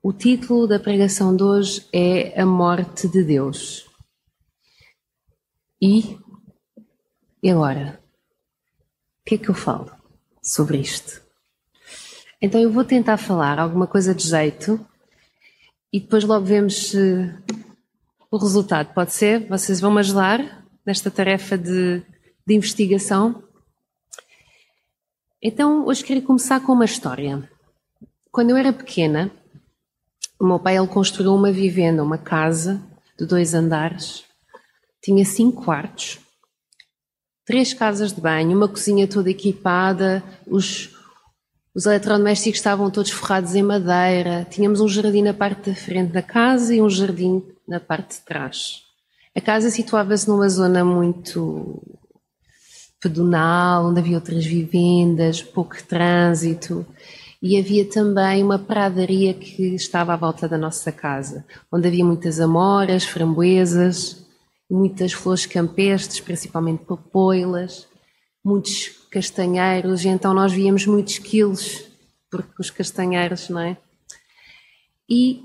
O título da pregação de hoje é A Morte de Deus. E agora? O que é que eu falo sobre isto? Então eu vou tentar falar alguma coisa de jeito e depois logo vemos o resultado. Pode ser? Vocês vão me ajudar nesta tarefa de investigação? Então hoje queria começar com uma história. Quando eu era pequena, o meu pai ele construiu uma vivenda, uma casa de 2 andares. Tinha 5 quartos, 3 casas de banho, uma cozinha toda equipada, os eletrodomésticos estavam todos forrados em madeira. Tínhamos um jardim na parte da frente da casa e um jardim na parte de trás. A casa situava-se numa zona muito pedonal, onde havia outras vivendas, pouco trânsito. E havia também uma pradaria que estava à volta da nossa casa, onde havia muitas amoras, framboesas, muitas flores campestres, principalmente papoilas, muitos castanheiros, e então nós víamos muitos quilos, porque os castanheiros, não é? E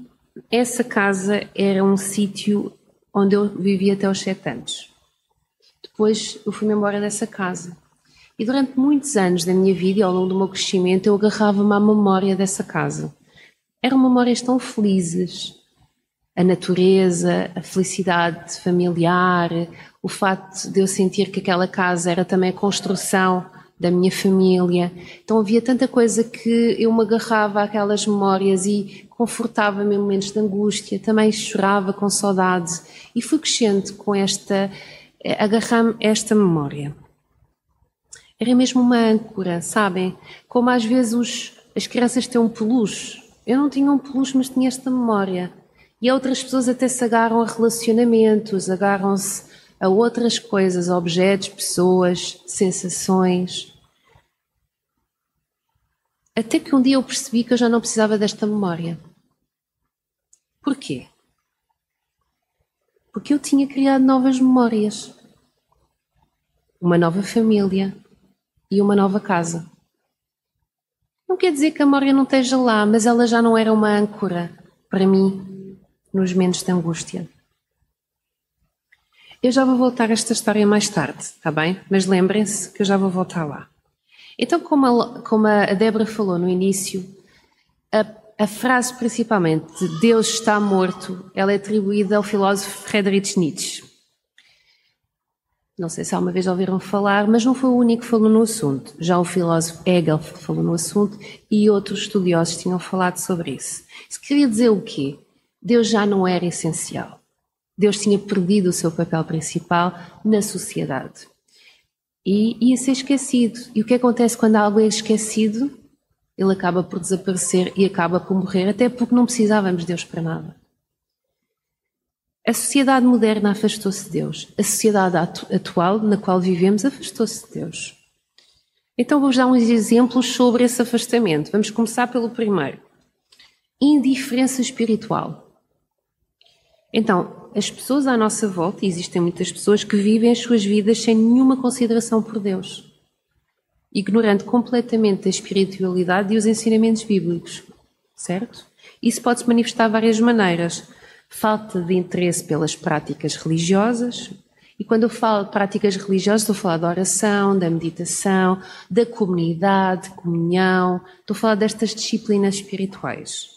essa casa era um sítio onde eu vivia até aos 7 anos. Depois eu fui-me embora dessa casa. E durante muitos anos da minha vida e ao longo do meu crescimento eu agarrava-me à memória dessa casa. Eram memórias tão felizes. A natureza, a felicidade familiar, o facto de eu sentir que aquela casa era também a construção da minha família. Então havia tanta coisa que eu me agarrava àquelas memórias e confortava-me em momentos de angústia, também chorava com saudade e fui crescendo com agarrar-me a esta memória. Era mesmo uma âncora, sabem? Como às vezes as crianças têm um peluche. Eu não tinha um peluche, mas tinha esta memória. E outras pessoas até se agarram a relacionamentos, agarram-se a outras coisas, a objetos, pessoas, sensações. Até que um dia eu percebi que eu já não precisava desta memória. Porquê? Porque eu tinha criado novas memórias. Uma nova família e uma nova casa. Não quer dizer que a memória não esteja lá, mas ela já não era uma âncora para mim nos momentos de angústia. Eu já vou voltar a esta história mais tarde, está bem? Mas lembrem-se que eu já vou voltar lá. Então, como a Débora falou no início, a frase principalmente de Deus está morto, ela é atribuída ao filósofo Friedrich Nietzsche. Não sei se alguma vez ouviram falar, mas não foi o único que falou no assunto. Já o filósofo Hegel falou no assunto e outros estudiosos tinham falado sobre isso. Isso queria dizer o quê? Deus já não era essencial. Deus tinha perdido o seu papel principal na sociedade. E ia ser esquecido. E o que acontece quando algo é esquecido? Ele acaba por desaparecer e acaba por morrer, até porque não precisávamos de Deus para nada. A sociedade moderna afastou-se de Deus. A sociedade atual na qual vivemos afastou-se de Deus. Então vou-vos dar uns exemplos sobre esse afastamento. Vamos começar pelo primeiro. Indiferença espiritual. Então, as pessoas à nossa volta, e existem muitas pessoas que vivem as suas vidas sem nenhuma consideração por Deus, ignorando completamente a espiritualidade e os ensinamentos bíblicos, certo? Isso pode-se manifestar de várias maneiras. Falta de interesse pelas práticas religiosas, e quando eu falo de práticas religiosas estou a falar da oração, da meditação, da comunidade, comunhão, estou a falar destas disciplinas espirituais.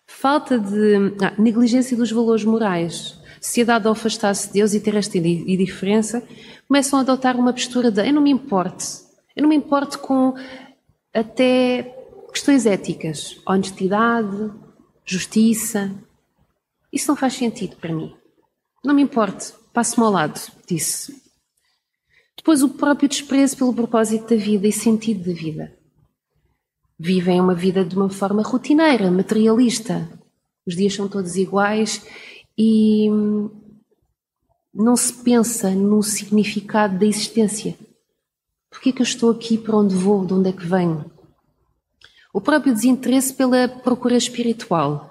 Falta de negligência dos valores morais. A sociedade, ao afastar-se de Deus e ter esta indiferença, começam a adotar uma postura de eu não me importo com até questões éticas, honestidade, justiça. Isso não faz sentido para mim. Não me importo, passo-me ao lado disso. Depois o próprio desprezo pelo propósito da vida e sentido da vida. Vivem uma vida de uma forma rotineira, materialista. Os dias são todos iguais e não se pensa no significado da existência. Porquê é que eu estou aqui? Para onde vou? De onde é que venho? O próprio desinteresse pela procura espiritual.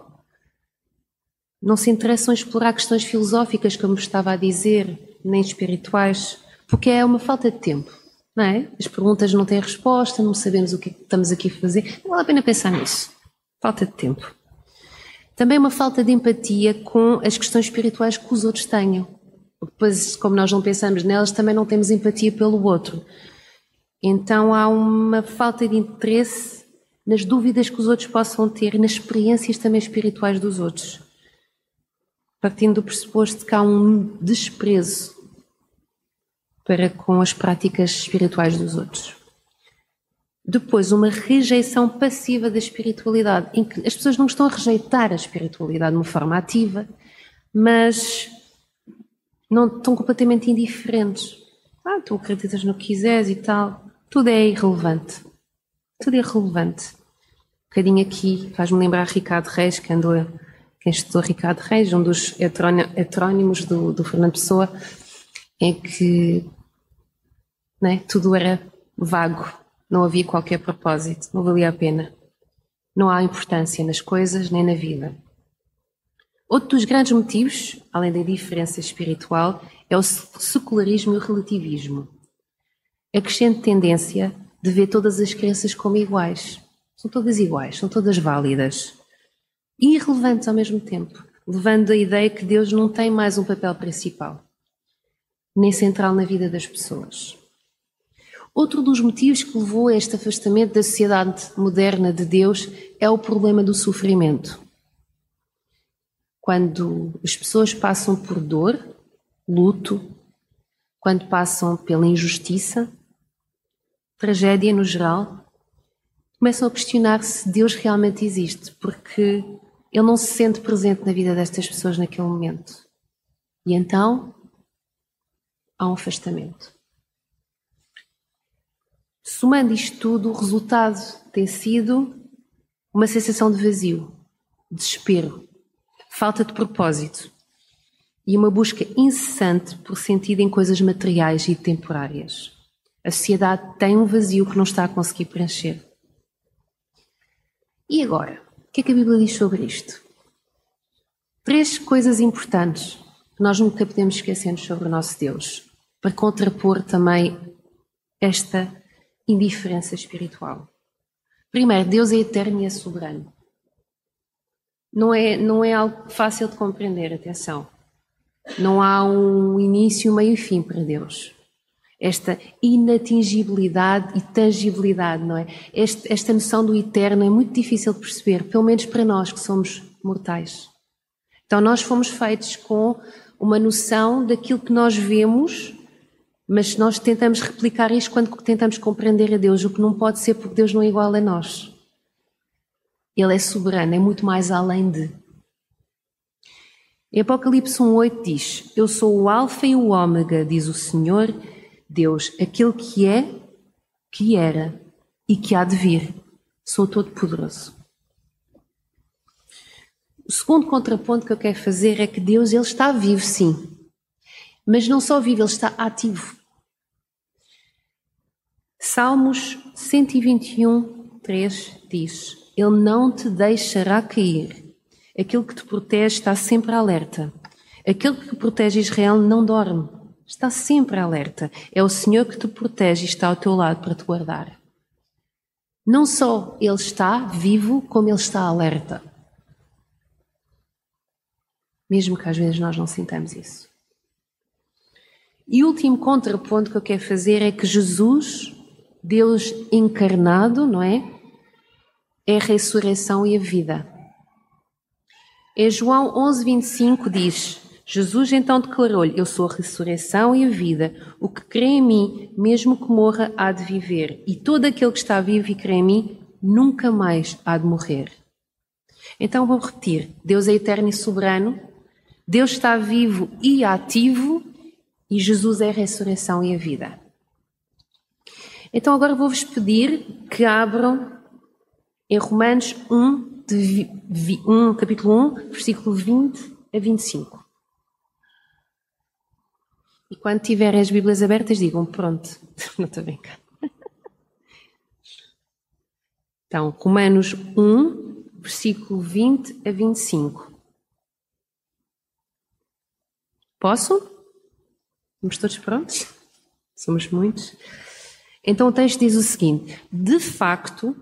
Não se interessam em explorar questões filosóficas, como estava a dizer, nem espirituais, porque é uma falta de tempo. Não é? As perguntas não têm resposta, não sabemos o que estamos aqui a fazer. Não vale a pena pensar nisso. Falta de tempo. Também uma falta de empatia com as questões espirituais que os outros tenham. Depois, como nós não pensamos nelas, também não temos empatia pelo outro. Então há uma falta de interesse nas dúvidas que os outros possam ter e nas experiências também espirituais dos outros. Partindo do pressuposto de que há um desprezo para com as práticas espirituais dos outros. Depois, uma rejeição passiva da espiritualidade, em que as pessoas não estão a rejeitar a espiritualidade de uma forma ativa, mas não estão completamente indiferentes. Tu acreditas no que quiseres e tal. Tudo é irrelevante. Tudo é relevante. Um bocadinho aqui faz-me lembrar Ricardo Reis, quem estudou Ricardo Reis, um dos heterónimos do Fernando Pessoa, em que tudo era vago, não havia qualquer propósito, não valia a pena. Não há importância nas coisas nem na vida. Outro dos grandes motivos, além da indiferença espiritual, é o secularismo e o relativismo. A crescente tendência de ver todas as crenças como iguais. São todas iguais, são todas válidas. E irrelevantes ao mesmo tempo, levando a ideia que Deus não tem mais um papel principal, nem central na vida das pessoas. Outro dos motivos que levou a este afastamento da sociedade moderna de Deus é o problema do sofrimento. Quando as pessoas passam por dor, luto, quando passam pela injustiça, tragédia no geral, começam a questionar se Deus realmente existe, porque Ele não se sente presente na vida destas pessoas naquele momento. E então há um afastamento. Somando isto tudo, o resultado tem sido uma sensação de vazio, desespero, falta de propósito e uma busca incessante por sentido em coisas materiais e temporárias. A sociedade tem um vazio que não está a conseguir preencher. E agora? O que é que a Bíblia diz sobre isto? 3 coisas importantes que nós nunca podemos esquecer sobre o nosso Deus, para contrapor também esta indiferença espiritual. Primeiro, Deus é eterno e é soberano. Não é algo fácil de compreender, atenção. Não há um início, meio e fim para Deus. Esta inatingibilidade e tangibilidade, não é? Esta noção do eterno é muito difícil de perceber, pelo menos para nós que somos mortais. Então nós fomos feitos com uma noção daquilo que nós vemos, mas nós tentamos replicar isto quando tentamos compreender a Deus, o que não pode ser porque Deus não é igual a nós. Ele é soberano, é muito mais além de. Em Apocalipse 1:8 diz: Eu sou o Alfa e o Ômega, diz o Senhor Deus, aquele que é, que era e que há de vir. Sou Todo-Poderoso. O segundo contraponto que eu quero fazer é que Deus, Ele está vivo, sim. Mas não só vivo, Ele está ativo. Salmos 121:3 diz: Ele não te deixará cair. Aquele que te protege está sempre alerta. Aquele que protege Israel não dorme. Está sempre alerta. É o Senhor que te protege e está ao teu lado para te guardar. Não só Ele está vivo, como Ele está alerta. Mesmo que às vezes nós não sintamos isso. E o último contraponto que eu quero fazer é que Jesus, Deus encarnado, não é? É a ressurreição e a vida. Em João 11:25 diz: Jesus então declarou-lhe: Eu sou a ressurreição e a vida. O que crê em mim, mesmo que morra, há de viver. E todo aquele que está vivo e crê em mim, nunca mais há de morrer. Então vou repetir. Deus é eterno e soberano. Deus está vivo e ativo. E Jesus é a ressurreição e a vida. Então agora vou-vos pedir que abram em Romanos 1, capítulo 1, versículo 20 a 25. E quando tiverem as Bíblias abertas, digam: pronto, não estou a brincar. Então, Romanos 1, versículo 20 a 25. Posso? Estamos todos prontos? Somos muitos. Então o texto diz o seguinte: De facto,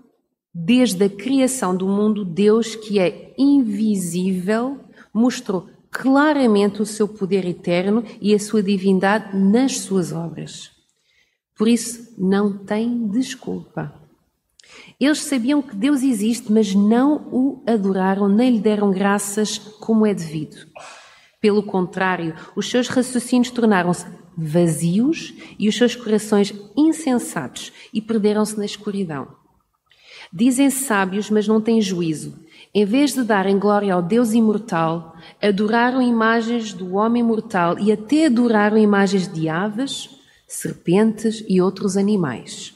Desde a criação do mundo, Deus, que é invisível, mostrou claramente o seu poder eterno e a sua divindade nas suas obras. Por isso, não tem desculpa. Eles sabiam que Deus existe, mas não o adoraram, nem lhe deram graças como é devido. Pelo contrário, os seus raciocínios tornaram-se vazios e os seus corações insensatos e perderam-se na escuridão. Dizem-se sábios, mas não têm juízo. Em vez de darem glória ao Deus imortal, adoraram imagens do homem mortal e até adoraram imagens de aves, serpentes e outros animais.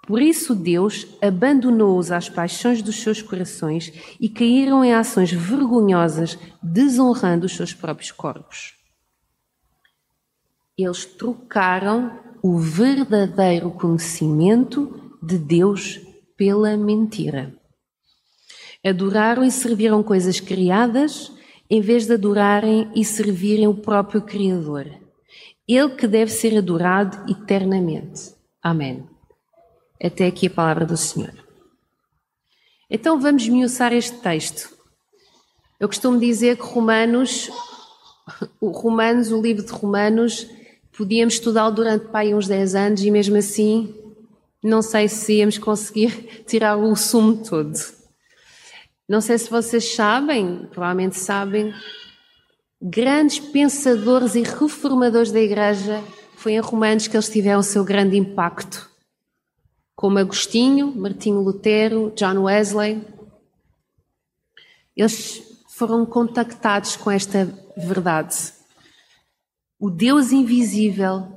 Por isso Deus abandonou-os às paixões dos seus corações e caíram em ações vergonhosas, desonrando os seus próprios corpos. Eles trocaram o verdadeiro conhecimento de Deus pela mentira. Adoraram e serviram coisas criadas, em vez de adorarem e servirem o próprio Criador. Ele que deve ser adorado eternamente. Amém. Até aqui a palavra do Senhor. Então vamos esmiuçar este texto. Eu costumo dizer que o livro de Romanos, podíamos estudá-lo durante uns 10 anos e mesmo assim não sei se íamos conseguir tirar o sumo todo. Não sei se vocês sabem, provavelmente sabem, grandes pensadores e reformadores da Igreja, foi em Romanos que eles tiveram o seu grande impacto. Como Agostinho, Martinho Lutero, John Wesley. Eles foram contactados com esta verdade. O Deus invisível,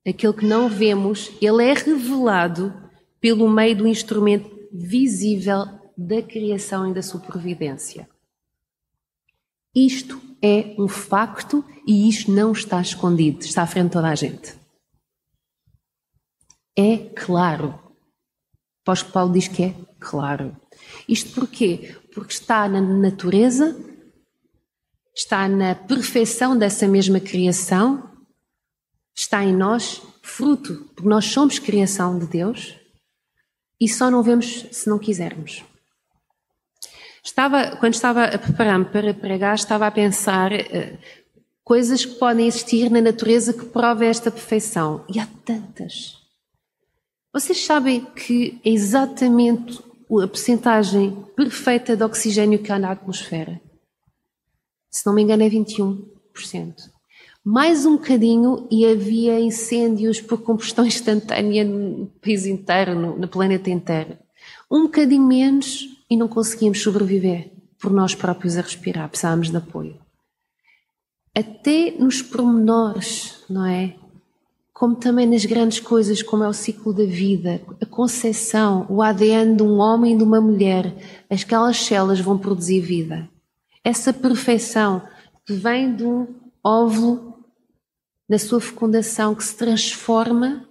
aquele que não vemos, ele é revelado pelo meio do instrumento visível da criação e da sua providência. Isto é um facto e isto não está escondido, está à frente de toda a gente. É claro. Apóstolo Paulo diz que é claro. Isto porquê? Porque está na natureza, está na perfeição dessa mesma criação, está em nós, fruto, porque nós somos criação de Deus e só não vemos se não quisermos. Quando estava a preparar-me para pregar, estava a pensar coisas que podem existir na natureza que provem esta perfeição. E há tantas. Vocês sabem que é exatamente a percentagem perfeita de oxigênio que há na atmosfera? Se não me engano é 21%. Mais um bocadinho e havia incêndios por combustão instantânea no país inteiro, no planeta inteiro. Um bocadinho menos e não conseguíamos sobreviver por nós próprios a respirar, precisávamos de apoio. Até nos pormenores, não é? Como também nas grandes coisas, como é o ciclo da vida, a concepção, o ADN de um homem e de uma mulher, aquelas células vão produzir vida. Essa perfeição que vem de um óvulo, na sua fecundação, que se transforma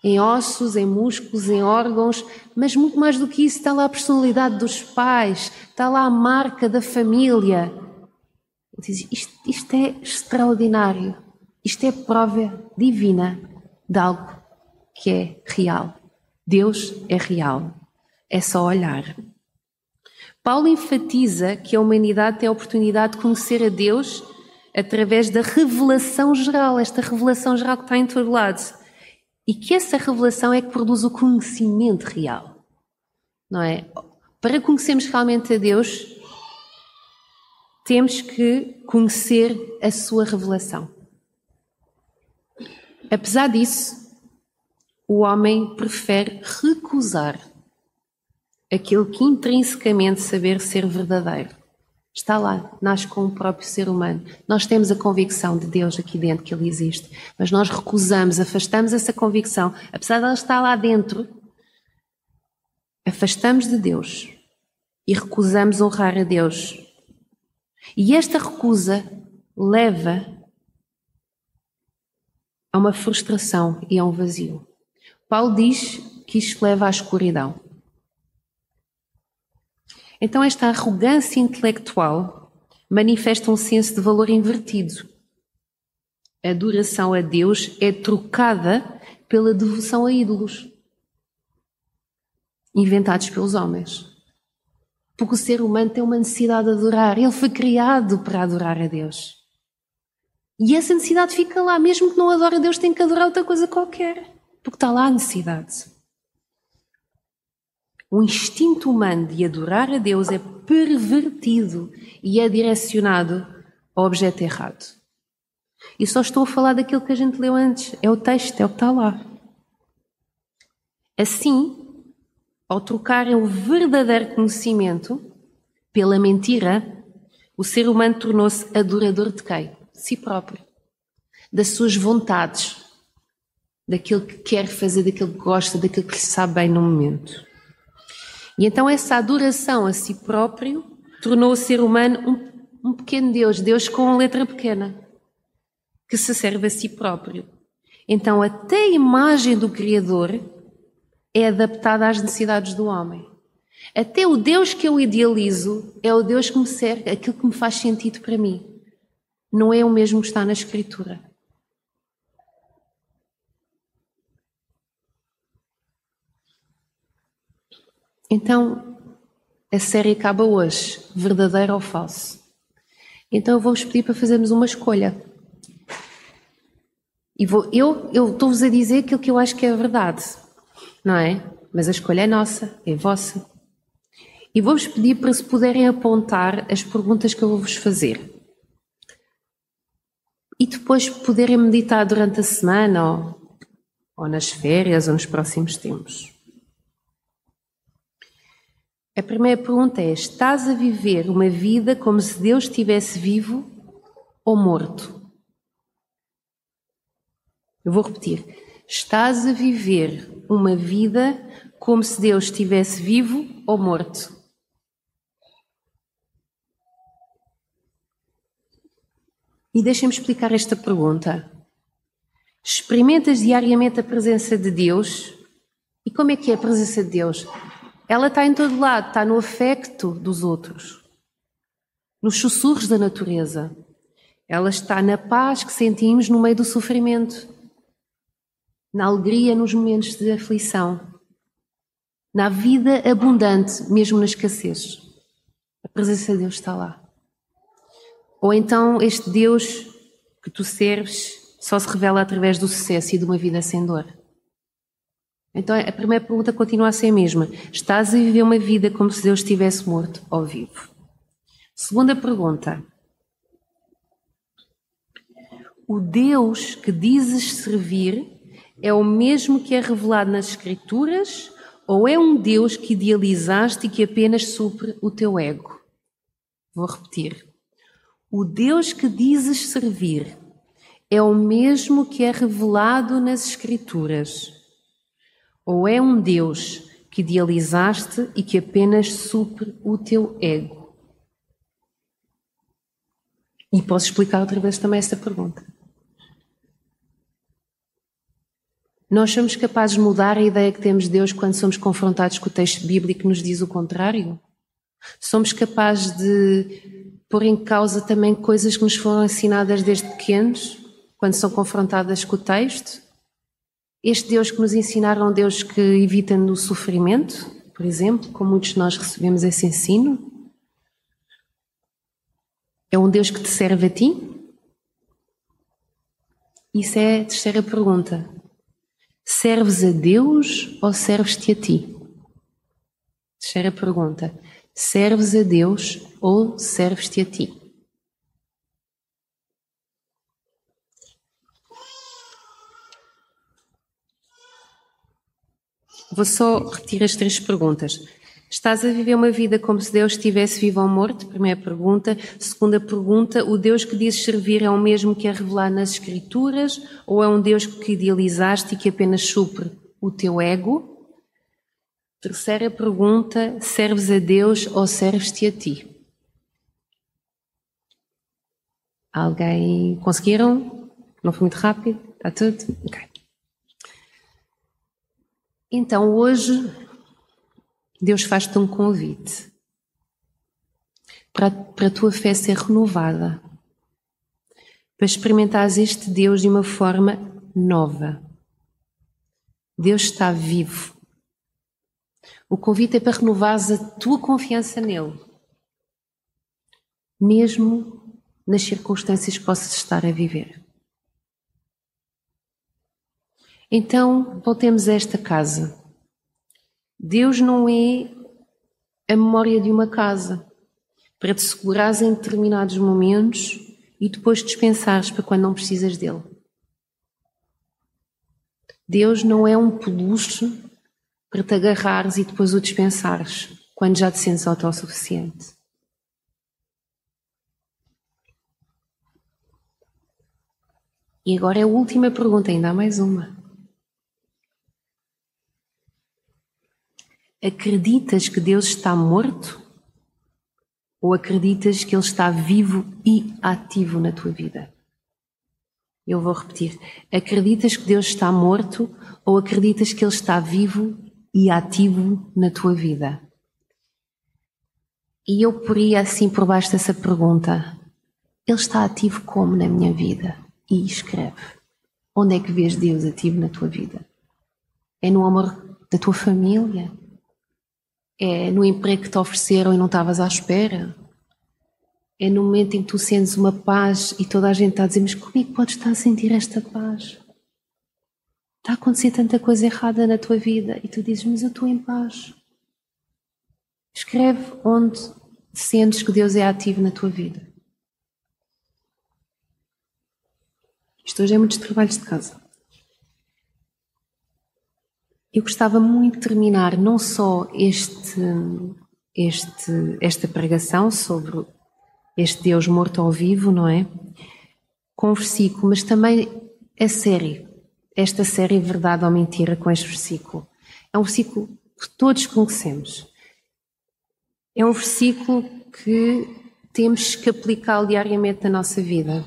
em ossos, em músculos, em órgãos, mas muito mais do que isso, está lá a personalidade dos pais, está lá a marca da família. Isto é extraordinário. Isto é prova divina de algo que é real. Deus é real. É só olhar. Paulo enfatiza que a humanidade tem a oportunidade de conhecer a Deus através da revelação geral, esta revelação geral que está em todo lado. E que essa revelação é que produz o conhecimento real. Não é? Para conhecermos realmente a Deus, temos que conhecer a sua revelação. Apesar disso, o homem prefere recusar aquilo que intrinsecamente saber ser verdadeiro. Está lá, nasce com o próprio ser humano. Nós temos a convicção de Deus aqui dentro, que Ele existe, mas nós recusamos, afastamos essa convicção. Apesar de ela estar lá dentro, afastamos de Deus e recusamos honrar a Deus. E esta recusa leva a uma frustração e a um vazio. Paulo diz que isto leva à escuridão. Então esta arrogância intelectual manifesta um senso de valor invertido. A adoração a Deus é trocada pela devoção a ídolos. inventados pelos homens. Porque o ser humano tem uma necessidade de adorar. Ele foi criado para adorar a Deus. E essa necessidade fica lá. Mesmo que não adore a Deus, tem que adorar outra coisa qualquer. Porque está lá a necessidade. O instinto humano de adorar a Deus é pervertido e é direcionado ao objeto errado. E só estou a falar daquilo que a gente leu antes. É o texto, é o que está lá. Assim, ao trocarem o verdadeiro conhecimento pela mentira, o ser humano tornou-se adorador de quem? De si próprio. Das suas vontades. Daquilo que quer fazer, daquilo que gosta, daquilo que lhe sabe bem no momento. E então essa adoração a si próprio tornou o ser humano um pequeno Deus, Deus com a letra pequena, que se serve a si próprio. Então até a imagem do Criador é adaptada às necessidades do homem. Até o Deus que eu idealizo é o Deus que me serve, aquilo que me faz sentido para mim. Não é o mesmo que está na Escritura. Então, a série acaba hoje, verdadeiro ou falso. Então eu vou-vos pedir para fazermos uma escolha. E eu estou-vos a dizer aquilo que eu acho que é a verdade, não é? Mas a escolha é nossa, é vossa. E vou-vos pedir para se puderem apontar as perguntas que eu vou-vos fazer. E depois poderem meditar durante a semana, ou nas férias, ou nos próximos tempos. A primeira pergunta é: estás a viver uma vida como se Deus estivesse vivo ou morto? Eu vou repetir. Estás a viver uma vida como se Deus estivesse vivo ou morto? E deixem-me explicar esta pergunta. Experimentas diariamente a presença de Deus? E como é que é a presença de Deus? Ela está em todo lado, está no afecto dos outros, nos sussurros da natureza. Ela está na paz que sentimos no meio do sofrimento, na alegria nos momentos de aflição, na vida abundante, mesmo na escassez. A presença de Deus está lá. Ou então este Deus que tu serves só se revela através do sucesso e de uma vida sem dor. Então a primeira pergunta continua a ser a mesma. Estás a viver uma vida como se Deus estivesse morto ou vivo? Segunda pergunta. O Deus que dizes servir é o mesmo que é revelado nas Escrituras ou é um Deus que idealizaste e que apenas supre o teu ego? Vou repetir. O Deus que dizes servir é o mesmo que é revelado nas Escrituras ou é um Deus que idealizaste e que apenas supre o teu ego? E posso explicar outra vez também esta pergunta. Nós somos capazes de mudar a ideia que temos de Deus quando somos confrontados com o texto bíblico que nos diz o contrário? Somos capazes de pôr em causa também coisas que nos foram ensinadas desde pequenos, quando são confrontadas com o texto? Este Deus que nos ensinaram é um Deus que evita-nos o sofrimento, por exemplo, como muitos de nós recebemos esse ensino? É um Deus que te serve a ti? Isso é a terceira pergunta. Serves a Deus ou serves-te a ti? Terceira pergunta. Serves a Deus ou serves-te a ti? Vou só repetir as três perguntas. Estás a viver uma vida como se Deus estivesse vivo ou morto? Primeira pergunta. Segunda pergunta, o Deus que dizes servir é o mesmo que é revelado nas Escrituras ou é um Deus que idealizaste e que apenas supre o teu ego? Terceira pergunta, serves a Deus ou serves-te a ti? Alguém? Conseguiram? Não foi muito rápido? Está tudo? Ok. Então hoje Deus faz-te um convite para a tua fé ser renovada, para experimentares este Deus de uma forma nova. Deus está vivo. O convite é para renovares a tua confiança nele, mesmo nas circunstâncias que possas estar a viver. Então, voltemos a esta casa. Deus não é a memória de uma casa para te segurares em determinados momentos e depois dispensares para quando não precisas dele. Deus não é um peluche para te agarrares e depois o dispensares quando já te sentes autossuficiente. E agora é a última pergunta, ainda há mais uma. Acreditas que Deus está morto? Ou acreditas que Ele está vivo e ativo na tua vida? Eu vou repetir. Acreditas que Deus está morto ou acreditas que Ele está vivo e ativo na tua vida? E eu poria assim por baixo dessa pergunta. Ele está ativo como na minha vida? E escreve. Onde é que vês Deus ativo na tua vida? É no amor da tua família? É no emprego que te ofereceram e não estavas à espera? É no momento em que tu sentes uma paz e toda a gente está a dizer, mas como é que podes estar a sentir esta paz? Está a acontecer tanta coisa errada na tua vida e tu dizes, mas eu estou em paz. Escreve onde sentes que Deus é ativo na tua vida. Isto hoje é muitos trabalhos de casa. Eu gostava muito de terminar não só esta pregação sobre este Deus morto ao vivo, não é? Com um versículo, mas também a série. Esta série Verdade ou Mentira com este versículo. É um versículo que todos conhecemos. É um versículo que temos que aplicar diariamente na nossa vida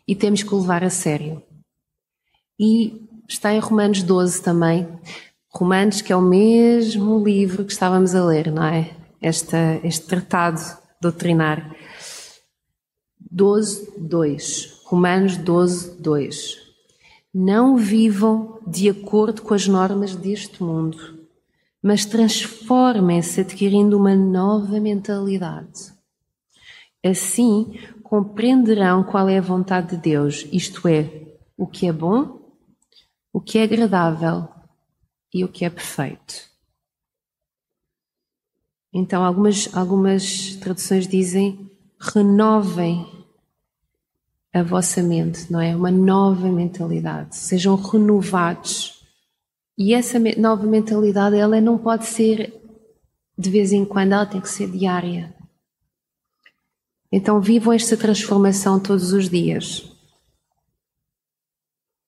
e temos que o levar a sério. E está em Romanos 12 também. Romanos, que é o mesmo livro que estávamos a ler, não é? Este tratado doutrinário. 12:2. Romanos 12:2. Não vivam de acordo com as normas deste mundo, mas transformem-se adquirindo uma nova mentalidade. Assim, compreenderão qual é a vontade de Deus, isto é, o que é bom, o que é agradável e o que é perfeito. Então, algumas traduções dizem, renovem a vossa mente, não é? Uma nova mentalidade. Sejam renovados. E essa nova mentalidade, ela não pode ser de vez em quando, ela tem que ser diária. Então, vivam esta transformação todos os dias.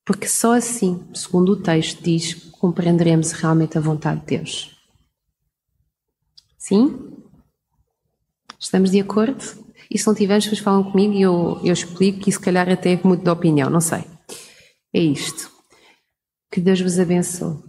Porque só assim, segundo o texto diz, compreenderemos realmente a vontade de Deus. Sim? Estamos de acordo? E se não tivermos, depois falam comigo e eu explico e se calhar até mudo de opinião, não sei. É isto. Que Deus vos abençoe.